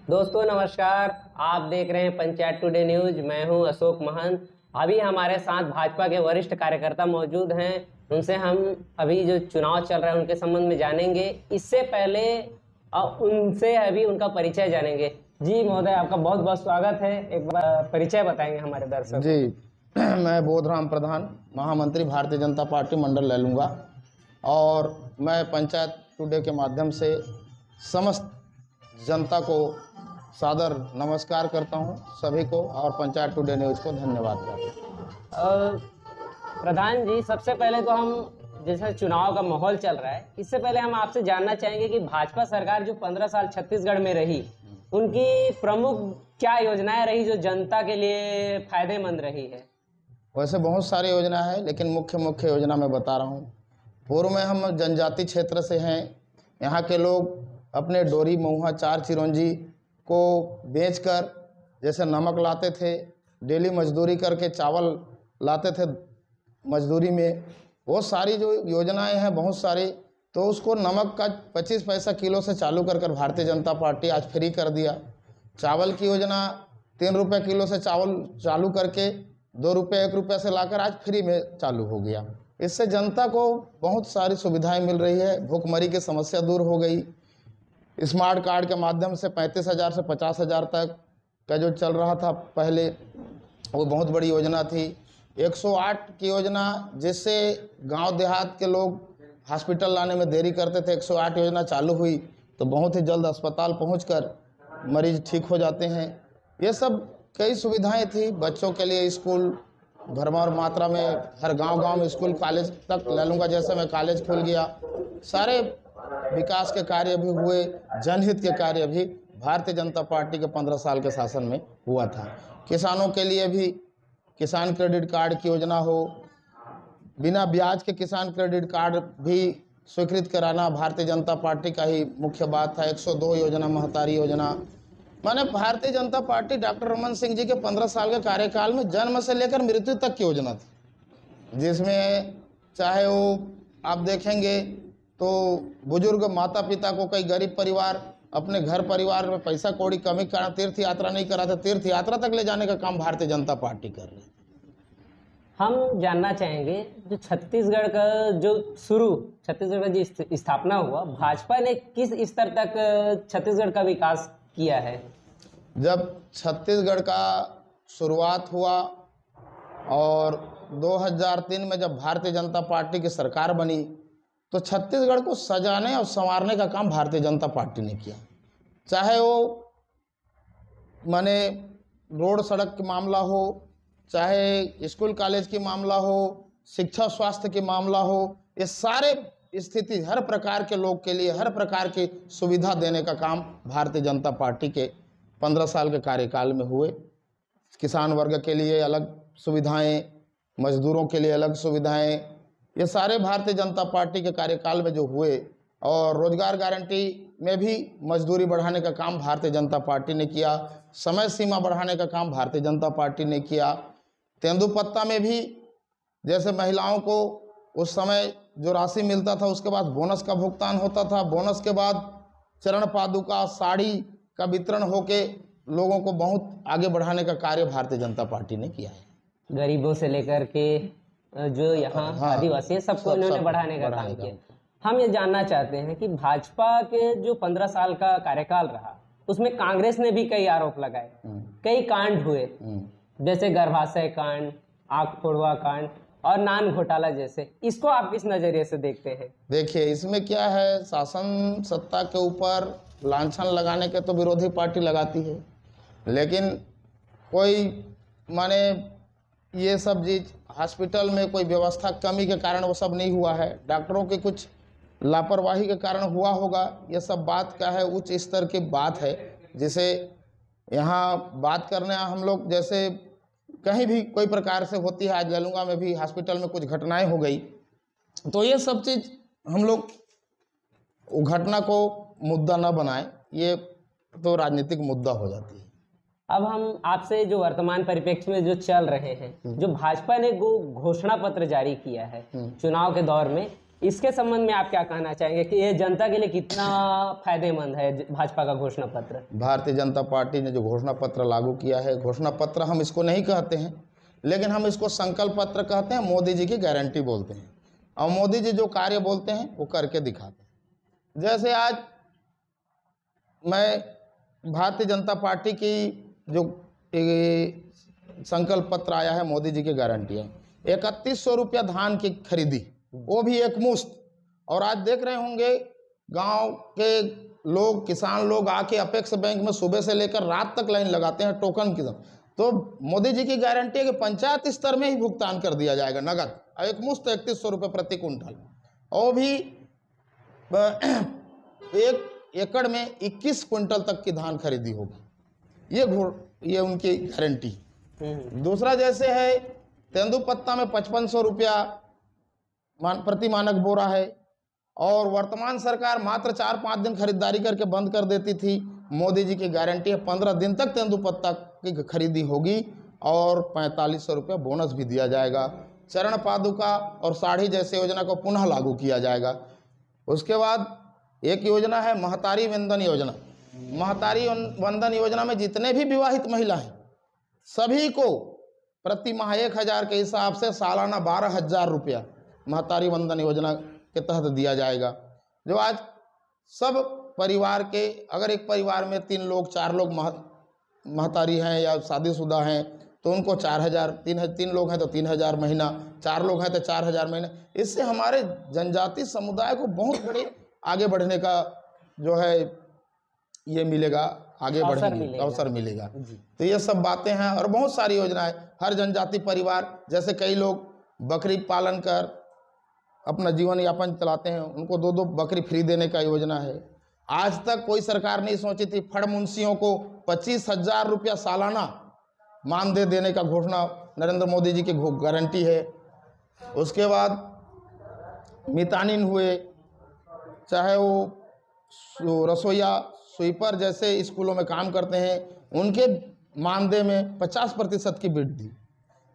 दोस्तों नमस्कार, आप देख रहे हैं पंचायत टुडे न्यूज। मैं हूं अशोक महंत। अभी हमारे साथ भाजपा के वरिष्ठ कार्यकर्ता मौजूद हैं। उनसे हम अभी जो चुनाव चल रहा है उनके संबंध में जानेंगे। इससे पहले उनसे अभी उनका परिचय जानेंगे। जी महोदय, आपका बहुत बहुत स्वागत है। एक बार परिचय बताएंगे हमारे दर्शकों जी। मैं बोधराम प्रधान, महामंत्री भारतीय जनता पार्टी मंडल लैलूंगा, और मैं पंचायत टुडे के माध्यम से समस्त जनता को सादर नमस्कार करता हूं, सभी को, और पंचायत टुडे न्यूज को धन्यवाद करता हूं। प्रधान जी, सबसे पहले तो हम जैसे चुनाव का माहौल चल रहा है, इससे पहले हम आपसे जानना चाहेंगे कि भाजपा सरकार जो 15 साल छत्तीसगढ़ में रही, उनकी प्रमुख क्या योजनाएं रही जो जनता के लिए फायदेमंद रही है? वैसे बहुत सारी योजना है, लेकिन मुख्य योजना मैं बता रहा हूँ। पूर्व में हम जनजाति क्षेत्र से हैं। यहाँ के लोग अपने डोरी, महुआ, चार चिरौंजी को बेचकर जैसे नमक लाते थे, डेली मजदूरी करके चावल लाते थे मजदूरी में। वो सारी जो योजनाएं हैं बहुत सारी, तो उसको नमक का 25 पैसा किलो से चालू कर भारतीय जनता पार्टी आज फ्री कर दिया। चावल की योजना 3 रुपये किलो से चावल चालू करके 2 रुपये 1 रुपये से लाकर आज फ्री में चालू हो गया। इससे जनता को बहुत सारी सुविधाएं मिल रही है। भूखमरी की समस्या दूर हो गई। स्मार्ट कार्ड के माध्यम से 35,000 से 50,000 तक का जो चल रहा था पहले, वो बहुत बड़ी योजना थी। 108 की योजना, जिससे गांव देहात के लोग हॉस्पिटल लाने में देरी करते थे, 108 योजना चालू हुई तो बहुत ही जल्द अस्पताल पहुंचकर मरीज ठीक हो जाते हैं। ये सब कई सुविधाएं थी। बच्चों के लिए स्कूल भरमार मात्रा में, हर गांव में स्कूल, कॉलेज तक लैलूंगा जैसे मैं कॉलेज खुल गया। सारे विकास के कार्य भी हुए, जनहित के कार्य भी भारतीय जनता पार्टी के 15 साल के शासन में हुआ था। किसानों के लिए भी किसान क्रेडिट कार्ड की योजना हो, बिना ब्याज के किसान क्रेडिट कार्ड भी स्वीकृत कराना भारतीय जनता पार्टी का ही मुख्य बात था। 102 योजना, महतारी योजना, माने भारतीय जनता पार्टी डॉक्टर रमन सिंह जी के 15 साल के कार्यकाल में जन्म से लेकर मृत्यु तक की योजना थी, जिसमें चाहे वो आप देखेंगे तो बुजुर्ग माता पिता को, कई गरीब परिवार अपने घर परिवार में पैसा कौड़ी कमी कारण तीर्थ यात्रा नहीं कराते, तीर्थ यात्रा तक ले जाने का काम भारतीय जनता पार्टी कर रही है। हम जानना चाहेंगे, जो छत्तीसगढ़ का छत्तीसगढ़ का जो स्थापना हुआ, भाजपा ने किस स्तर तक छत्तीसगढ़ का विकास किया है? जब छत्तीसगढ़ का शुरुआत हुआ और 2003 में जब भारतीय जनता पार्टी की सरकार बनी, तो छत्तीसगढ़ को सजाने और संवारने का काम भारतीय जनता पार्टी ने किया। चाहे वो माने रोड सड़क का मामला हो, चाहे स्कूल कॉलेज की मामला हो, शिक्षा स्वास्थ्य की मामला हो, ये सारे स्थिति हर प्रकार के लोग के लिए हर प्रकार की सुविधा देने का काम भारतीय जनता पार्टी के 15 साल के कार्यकाल में हुए। किसान वर्ग के लिए अलग सुविधाएं, मजदूरों के लिए अलग सुविधाएं, ये सारे भारतीय जनता पार्टी के कार्यकाल में जो हुए। और रोजगार गारंटी में भी मजदूरी बढ़ाने का काम भारतीय जनता पार्टी ने किया। समय सीमा बढ़ाने का काम भारतीय जनता पार्टी ने किया। तेंदुपत्ता में भी जैसे महिलाओं को उस समय जो राशि मिलता था, उसके बाद बोनस का भुगतान होता था। बोनस के बाद चरण पादुका, साड़ी का वितरण होके लोगों को बहुत आगे बढ़ाने का कार्य भारतीय जनता पार्टी ने किया है। गरीबों से लेकर के जो यहाँ आदिवासी है, सबको इन्होंने बढ़ाने का काम किया। हम ये जानना चाहते हैं कि भाजपा के जो 15 साल का कार्यकाल रहा, उसमें कांग्रेस ने भी कई आरोप लगाए, कई कांड हुए, जैसे गर्भाशय कांड, आंख फोड़वा कांड और नान घोटाला जैसे। इसको आप किस नजरिए से देखते हैं? देखिए, इसमें क्या है, शासन सत्ता के ऊपर लांछन लगाने के तो विरोधी पार्टी लगाती है, लेकिन कोई माने ये सब चीज हॉस्पिटल में कोई व्यवस्था कमी के कारण वो सब नहीं हुआ है, डॉक्टरों की कुछ लापरवाही के कारण हुआ होगा। ये सब बात का है, उच्च स्तर की बात है, जिसे यहाँ बात करने हम लोग, जैसे कहीं भी कोई प्रकार से होती है। आज लैलूंगा में भी हॉस्पिटल में कुछ घटनाएं हो गई, तो ये सब चीज़ हम लोग घटना को मुद्दा न बनाएं, ये तो राजनीतिक मुद्दा हो जाती है। अब हम आपसे जो वर्तमान परिप्रेक्ष्य में जो चल रहे हैं, जो भाजपा ने घोषणा पत्र जारी किया है चुनाव के दौर में, इसके संबंध में आप क्या कहना चाहेंगे कि ये जनता के लिए कितना फायदेमंद है भाजपा का घोषणा पत्र? भारतीय जनता पार्टी ने जो घोषणा पत्र लागू किया है, घोषणा पत्र हम इसको नहीं कहते हैं, लेकिन हम इसको संकल्प पत्र कहते हैं। मोदी जी की गारंटी बोलते हैं, और मोदी जी जो कार्य बोलते हैं वो करके दिखाते हैं। जैसे आज मैं भारतीय जनता पार्टी की जो संकल्प पत्र आया है, मोदी जी की गारंटी है। 3100 रुपया धान की खरीदी, वो भी एक मुश्त। और आज देख रहे होंगे गांव के लोग, किसान लोग आके अपेक्स बैंक में सुबह से लेकर रात तक लाइन लगाते हैं टोकन की। तो मोदी जी की गारंटी है कि पंचायत स्तर में ही भुगतान कर दिया जाएगा नगद, एक मुश्त 3100 रुपये प्रति कुंटल। और भी 1 एकड़ में 21 क्विंटल तक की धान खरीदी होगी। ये उनकी गारंटी। दूसरा जैसे है तेंदुपत्ता में 5500 रुपया प्रति मानक बोरा है, और वर्तमान सरकार मात्र 4-5 दिन खरीदारी करके बंद कर देती थी। मोदी जी की गारंटी है 15 दिन तक तेंदुपत्ता की खरीदी होगी, और 4500 रुपया बोनस भी दिया जाएगा। चरण पादुका और साड़ी जैसे योजना को पुनः लागू किया जाएगा। उसके बाद एक योजना है महतारी वंदन योजना। महतारी वंदन योजना में जितने भी विवाहित महिला हैं सभी को प्रति माह 1000 के हिसाब से सालाना 12,000 रुपया महतारी वंदन योजना के तहत दिया जाएगा। जो आज सब परिवार के, अगर एक परिवार में 3 लोग 4 लोग महतारी हैं या शादीशुदा हैं तो उनको 4000, 3 लोग हैं तो 3000 महीना, 4 लोग हैं तो 4000 महीना। इससे हमारे जनजाति समुदाय को बहुत बड़े आगे बढ़ने का जो है ये मिलेगा, आगे बढ़ने का अवसर मिलेगा। तो ये सब बातें हैं, और बहुत सारी योजनाएं। हर जनजाति परिवार, जैसे कई लोग बकरी पालन कर अपना जीवन यापन चलाते हैं, उनको 2-2 बकरी फ्री देने का योजना है। आज तक कोई सरकार नहीं सोची थी। फड़ मुंशियों को 25,000 रुपया सालाना मानदेय देने का घोषणा नरेंद्र मोदी जी की गारंटी है। उसके बाद मितानिन हुए, चाहे वो रसोईया, स्वीपर जैसे स्कूलों में काम करते हैं, उनके मानदेय में 50% की वृद्धि।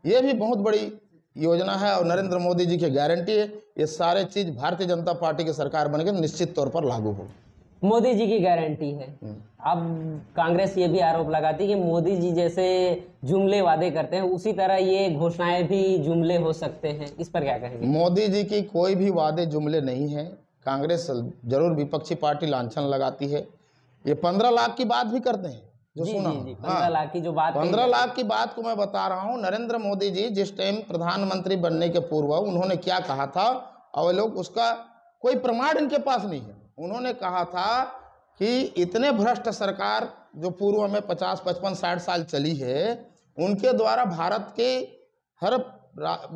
ये भी बहुत बड़ी योजना है और नरेंद्र मोदी जी की गारंटी है। ये सारे चीज भारतीय जनता पार्टी की सरकार बनेगी निश्चित तौर पर लागू हो। मोदी जी की गारंटी है। अब कांग्रेस ये भी आरोप लगाती है कि मोदी जी जैसे जुमले वादे करते हैं उसी तरह ये घोषणाएं भी जुमले हो सकते हैं, इस पर क्या कहेंगे? मोदी जी की कोई भी वादे जुमले नहीं है। कांग्रेस जरूर विपक्षी पार्टी लांछन लगाती है। ये 15 लाख की बात भी करते हैं, जो सुना 15 लाख की जो बात, 15 लाख की बात को मैं बता रहा हूँ। नरेंद्र मोदी जी जिस टाइम प्रधानमंत्री बनने के पूर्व उन्होंने क्या कहा था, और लोग उसका कोई प्रमाण इनके पास नहीं है। उन्होंने कहा था कि इतने भ्रष्ट सरकार जो पूर्व में 50, 55, 60 साल चली है, उनके द्वारा भारत के हर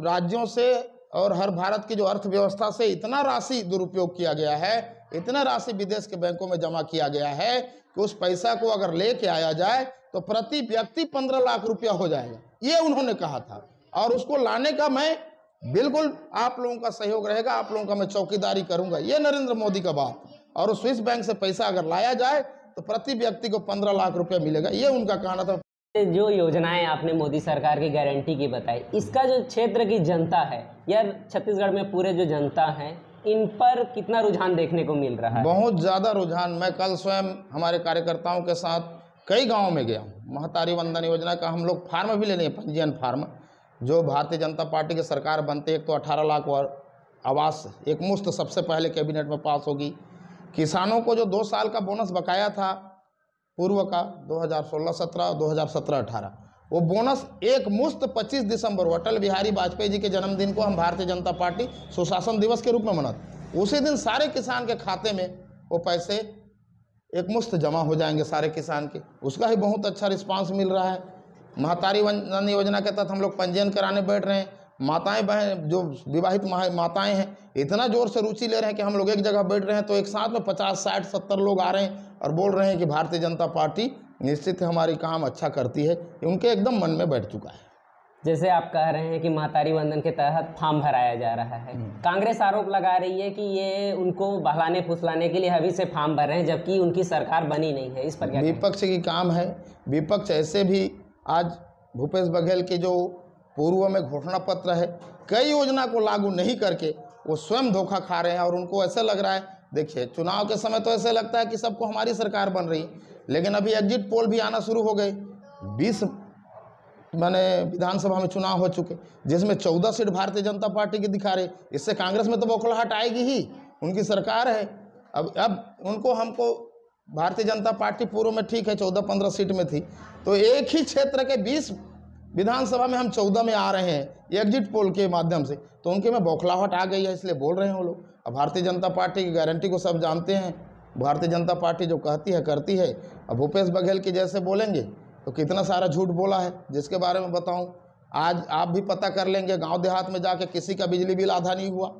राज्यों से और हर भारत की जो अर्थव्यवस्था से इतना राशि दुरुपयोग किया गया है, इतना राशि विदेश के बैंकों में जमा किया गया है कि उस पैसा को अगर लेके आया जाए तो प्रति व्यक्ति 15 लाख रुपया हो जाएगा। ये उन्होंने कहा था, और उसको लाने का मैं बिल्कुल आप लोगों का सहयोग रहेगा, आप लोगों का मैं चौकीदारी करूंगा। ये नरेंद्र मोदी का बात। और उस स्विस बैंक से पैसा अगर लाया जाए तो प्रति व्यक्ति को 15 लाख रुपया मिलेगा, ये उनका कहना था। जो योजनाएं आपने मोदी सरकार की गारंटी की बताई, इसका जो क्षेत्र की जनता है या छत्तीसगढ़ में पूरे जो जनता है, इन पर कितना रुझान देखने को मिल रहा है? बहुत ज़्यादा रुझान। मैं कल स्वयं हमारे कार्यकर्ताओं के साथ कई गाँव में गया हूँ। महतारी वंदन योजना का हम लोग फार्म भी ले लें, पंजीयन फार्म, जो भारतीय जनता पार्टी की सरकार बनते एक तो 18 लाख और आवास एक मुश्त सबसे पहले कैबिनेट में पास होगी। किसानों को जो 2 साल का बोनस बकाया था पूर्व का 2016-17, 2017-18, वो बोनस एक मुश्त 25 दिसंबर अटल बिहारी वाजपेयी जी के जन्मदिन को हम भारतीय जनता पार्टी सुशासन दिवस के रूप में मनाते। उसी दिन सारे किसान के खाते में वो पैसे एक मुश्त जमा हो जाएंगे सारे किसान के। उसका ही बहुत अच्छा रिस्पांस मिल रहा है। महतारी वंदन योजना के तहत हम लोग पंजीयन कराने बैठ रहे हैं। माताएं बहन जो विवाहित माताएं हैं इतना जोर से रुचि ले रहे हैं कि हम लोग एक जगह बैठ रहे हैं तो एक साथ में 50, 60, 70 लोग आ रहे हैं और बोल रहे हैं कि भारतीय जनता पार्टी निश्चित ही हमारी काम अच्छा करती है। उनके एकदम मन में बैठ चुका है। जैसे आप कह रहे हैं कि महतारी वंदन के तहत फॉर्म भराया जा रहा है, कांग्रेस आरोप लगा रही है कि ये उनको बहलाने फुसलाने के लिए अभी से फॉर्म भर रहे हैं, जबकि उनकी सरकार बनी नहीं है। इस पर क्या? विपक्ष की काम है। विपक्ष ऐसे भी आज भूपेश बघेल के जो पूर्व में घोषणा पत्र है, कई योजना को लागू नहीं करके वो स्वयं धोखा खा रहे हैं और उनको ऐसे लग रहा है, देखिए चुनाव के समय तो ऐसे लगता है कि सबको हमारी सरकार बन रही है, लेकिन अभी एग्जिट पोल भी आना शुरू हो गए। 20 माने विधानसभा में चुनाव हो चुके जिसमें 14 सीट भारतीय जनता पार्टी की दिखा रही। इससे कांग्रेस में तो बौखलाहट आएगी ही, उनकी सरकार है। अब उनको हमको भारतीय जनता पार्टी पूर्व में ठीक है 14-15 सीट में थी, तो एक ही क्षेत्र के 20 विधानसभा में हम 14 में आ रहे हैं एग्जिट पोल के माध्यम से, तो उनके में बौखलाहट आ गई है, इसलिए बोल रहे हैं वो लोग। अब भारतीय जनता पार्टी की गारंटी को सब जानते हैं, भारतीय जनता पार्टी जो कहती है करती है। अब भूपेश बघेल के जैसे बोलेंगे तो कितना सारा झूठ बोला है, जिसके बारे में बताऊं, आज आप भी पता कर लेंगे, गांव देहात में जाके किसी का बिजली बिल आधा नहीं हुआ।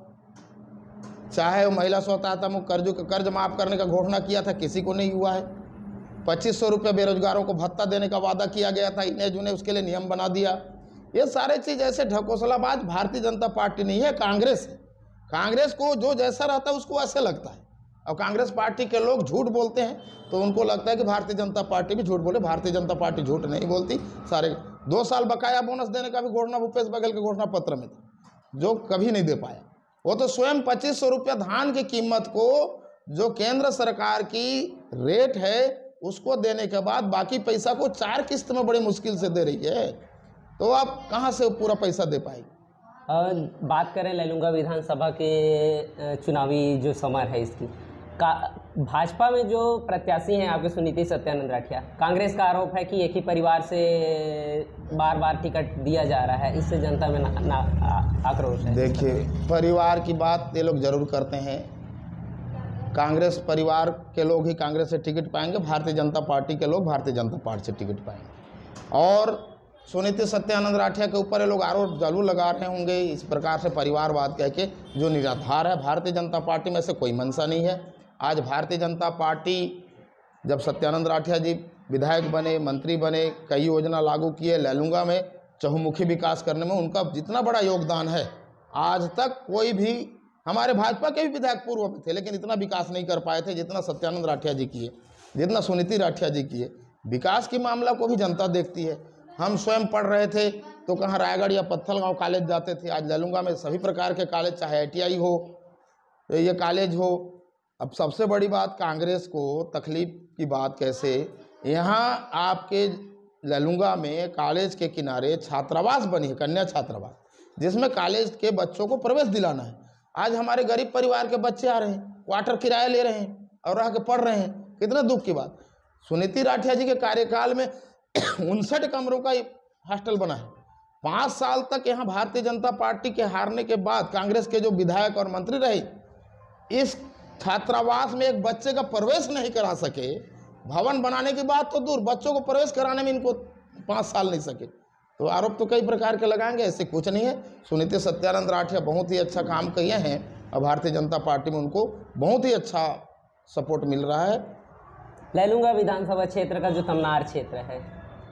चाहे वो महिला स्वतःता मुक्त कर्ज माफ करने का घोषणा किया था, किसी को नहीं हुआ है। 2500 रुपये बेरोजगारों को भत्ता देने का वादा किया गया था, इन्हें जुने उसके लिए नियम बना दिया। ये सारे चीज़ ऐसे ढकोसलाबाज भारतीय जनता पार्टी नहीं है, कांग्रेस है। कांग्रेस को जो जैसा रहता है उसको ऐसे लगता है, और कांग्रेस पार्टी के लोग झूठ बोलते हैं तो उनको लगता है कि भारतीय जनता पार्टी भी झूठ बोले। भारतीय जनता पार्टी झूठ नहीं बोलती। सारे 2 साल बकाया बोनस देने का भी घोषणा भूपेश बघेल के घोषणा पत्र में था, जो कभी नहीं दे पाया। वो तो स्वयं 2500 रुपये धान की कीमत को जो केंद्र सरकार की रेट है उसको देने के बाद बाकी पैसा को 4 किस्त में बड़ी मुश्किल से दे रही है, तो आप कहाँ से पूरा पैसा दे पाएगी। बात करें लैलूंगा विधानसभा के चुनावी जो समर है इसकी, भाजपा में जो प्रत्याशी हैं आपके सुनीति सत्यानंद राठिया, कांग्रेस का आरोप है कि एक ही परिवार से बार बार टिकट दिया जा रहा है, इससे जनता में आक्रोश है। देखिए, परिवार की बात ये लोग जरूर करते हैं। कांग्रेस परिवार के लोग ही कांग्रेस से टिकट पाएंगे, भारतीय जनता पार्टी के लोग भारतीय जनता पार्टी से टिकट पाएंगे। और सुनीति सत्यानंद राठिया के ऊपर ये लोग आरोप जरूर लगा रहे होंगे इस प्रकार से परिवारवाद कह के, जो निराधार है। भारतीय जनता पार्टी में से कोई मंशा नहीं है। आज भारतीय जनता पार्टी जब सत्यानंद राठिया जी विधायक बने, मंत्री बने, कई योजना लागू किए, लैलूंगा में चहुमुखी विकास करने में उनका जितना बड़ा योगदान है, आज तक कोई भी, हमारे भाजपा के भी विधायक पूर्व में थे लेकिन इतना विकास नहीं कर पाए थे जितना सत्यानंद राठिया जी किए, जितना सुनीति राठिया जी किए। विकास की मामला को भी जनता देखती है। हम स्वयं पढ़ रहे थे तो कहाँ रायगढ़ या पत्थलगांव कॉलेज जाते थे, आज लैलूंगा में सभी प्रकार के कॉलेज, चाहे ITI हो, ये कॉलेज हो। अब सबसे बड़ी बात, कांग्रेस को तकलीफ की बात कैसे, यहाँ आपके लैलूंगा में कॉलेज के किनारे छात्रावास बनी है, कन्या छात्रावास, जिसमें कॉलेज के बच्चों को प्रवेश दिलाना है। आज हमारे गरीब परिवार के बच्चे आ रहे हैं, क्वार्टर किराया ले रहे हैं और रह के पढ़ रहे हैं, कितना दुख की बात। सुनीति राठिया जी के कार्यकाल में 59 कमरों का हॉस्टल बना है। 5 साल तक यहाँ भारतीय जनता पार्टी के हारने के बाद कांग्रेस के जो विधायक और मंत्री रहे, इस छात्रावास में एक बच्चे का प्रवेश नहीं करा सके। भवन बनाने की बात तो दूर, बच्चों को प्रवेश कराने में इनको 5 साल नहीं सके। तो आरोप तो कई प्रकार के लगाएंगे, ऐसे कुछ नहीं है। सुनीति सत्यानंद राठिया बहुत ही अच्छा काम किए हैं और भारतीय जनता पार्टी में उनको बहुत ही अच्छा सपोर्ट मिल रहा है। लैलूंगा विधानसभा क्षेत्र का जो तमनार क्षेत्र है,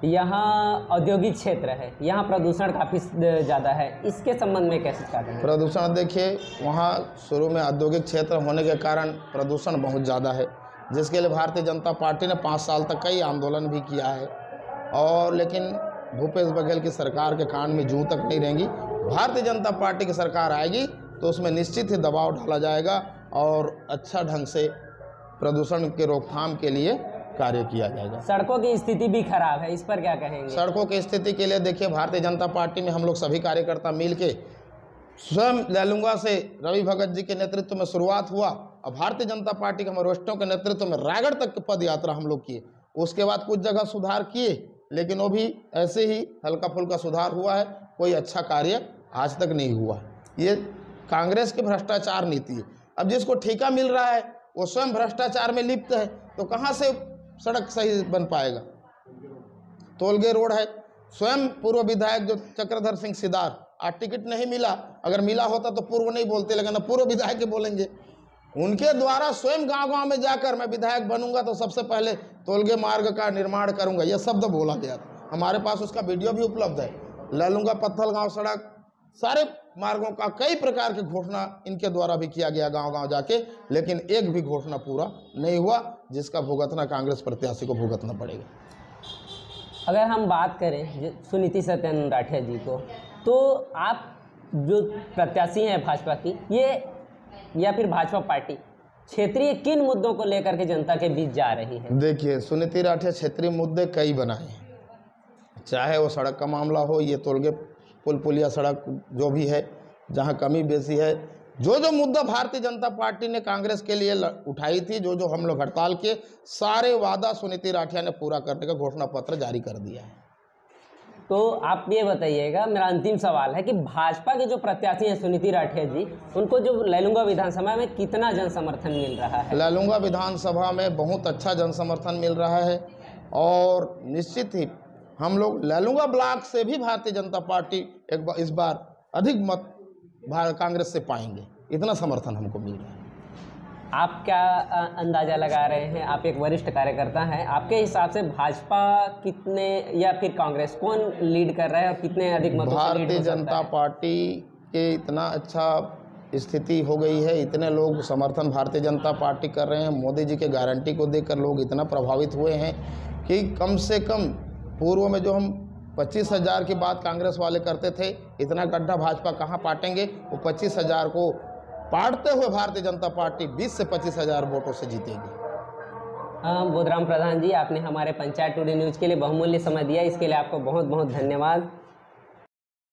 यहाँ औद्योगिक क्षेत्र है, यहाँ प्रदूषण काफ़ी ज़्यादा है, इसके संबंध में कैसे चाहते हैं? प्रदूषण देखिए, वहाँ शुरू में औद्योगिक क्षेत्र होने के कारण प्रदूषण बहुत ज़्यादा है, जिसके लिए भारतीय जनता पार्टी ने 5 साल तक कई आंदोलन भी किया है, और लेकिन भूपेश बघेल की सरकार के कान में जूं तक नहीं रहेंगी। भारतीय जनता पार्टी की सरकार आएगी तो उसमें निश्चित ही दबाव डाला जाएगा और अच्छा ढंग से प्रदूषण के रोकथाम के लिए कार्य किया जाएगा। सड़कों की स्थिति भी खराब है, इस पर क्या कहेंगे? सड़कों की स्थिति के लिए देखिए, भारतीय जनता पार्टी में हम लोग सभी कार्यकर्ता मिल के स्वयं लैलूंगा से रवि भगत जी के नेतृत्व में शुरुआत हुआ और भारतीय जनता पार्टी के हम वरिष्ठों के नेतृत्व में रायगढ़ तक की पद यात्रा हम लोग किए। उसके बाद कुछ जगह सुधार किए, लेकिन वो भी ऐसे ही हल्का फुल्का सुधार हुआ है, कोई अच्छा कार्य आज तक नहीं हुआ। ये कांग्रेस की भ्रष्टाचार नीति है। अब जिसको ठेका मिल रहा है वो स्वयं भ्रष्टाचार में लिप्त है, तो कहाँ से सड़क सही बन पाएगा? तोलगे रोड है, स्वयं पूर्व विधायक जो चक्रधर सिंह सिदार, आज टिकट नहीं मिला, अगर मिला होता तो पूर्व नहीं बोलते, लेकिन अब पूर्व विधायक के बोलेंगे। उनके द्वारा स्वयं गांव-गांव में जाकर मैं विधायक बनूंगा तो सबसे पहले तोलगे मार्ग का निर्माण करूंगा, यह शब्द बोला गया था। हमारे पास उसका वीडियो भी उपलब्ध है। लैलूंगा पत्थलगांव सड़क, सारे मार्गों का कई प्रकार की घोषणा इनके द्वारा भी किया गया गांव-गांव जाके, लेकिन एक भी घोषणा पूरा नहीं हुआ, जिसका भुगतना कांग्रेस प्रत्याशी को भुगतना पड़ेगा। अगर हम बात करें सुनीति सत्यानंद राठिया जी को, तो आप जो प्रत्याशी हैं भाजपा की, ये या फिर भाजपा पार्टी क्षेत्रीय किन मुद्दों को लेकर के जनता के बीच जा रही है? देखिए, सुनीति राठिया क्षेत्रीय मुद्दे कई बनाए हैं, चाहे वो सड़क का मामला हो, ये टोलगे पुल पुलिया सड़क जो भी है, जहाँ कमी बेसी है, जो मुद्दा भारतीय जनता पार्टी ने कांग्रेस के लिए उठाई थी, जो हम लोग हड़ताल के सारे वादा सुनीति राठिया ने पूरा करने का घोषणा पत्र जारी कर दिया है। तो आप ये बताइएगा, मेरा अंतिम सवाल है कि भाजपा के जो प्रत्याशी हैं सुनीति राठिया जी, उनको जो लैलूंगा विधानसभा में कितना जन समर्थन मिल रहा है? लैलूंगा विधानसभा में बहुत अच्छा जन समर्थन मिल रहा है और निश्चित ही हम लोग लैलूंगा ब्लॉक से भी भारतीय जनता पार्टी इस बार अधिक मत कांग्रेस से पाएंगे, इतना समर्थन हमको मिल रहा है। आप क्या अंदाजा लगा रहे हैं? आप एक वरिष्ठ कार्यकर्ता हैं, आपके हिसाब से भाजपा कितने या फिर कांग्रेस कौन लीड कर रहा है और कितने अधिक मतों से लीड हो सकता है? भारतीय जनता पार्टी के इतना अच्छा स्थिति हो गई है, इतने लोग समर्थन भारतीय जनता पार्टी कर रहे हैं, मोदी जी के गारंटी को देखकर लोग इतना प्रभावित हुए हैं कि कम से कम पूर्व में जो हम 25,000 की बात कांग्रेस वाले करते थे, इतना गड्ढा भाजपा कहाँ पाटेंगे, वो 25,000 को पाटते हुए भारतीय जनता पार्टी 20 से 25,000 वोटों से जीतेगी। बोधराम प्रधान जी, आपने हमारे पंचायत टुडे न्यूज़ के लिए बहुमूल्य समय दिया, इसके लिए आपको बहुत बहुत धन्यवाद।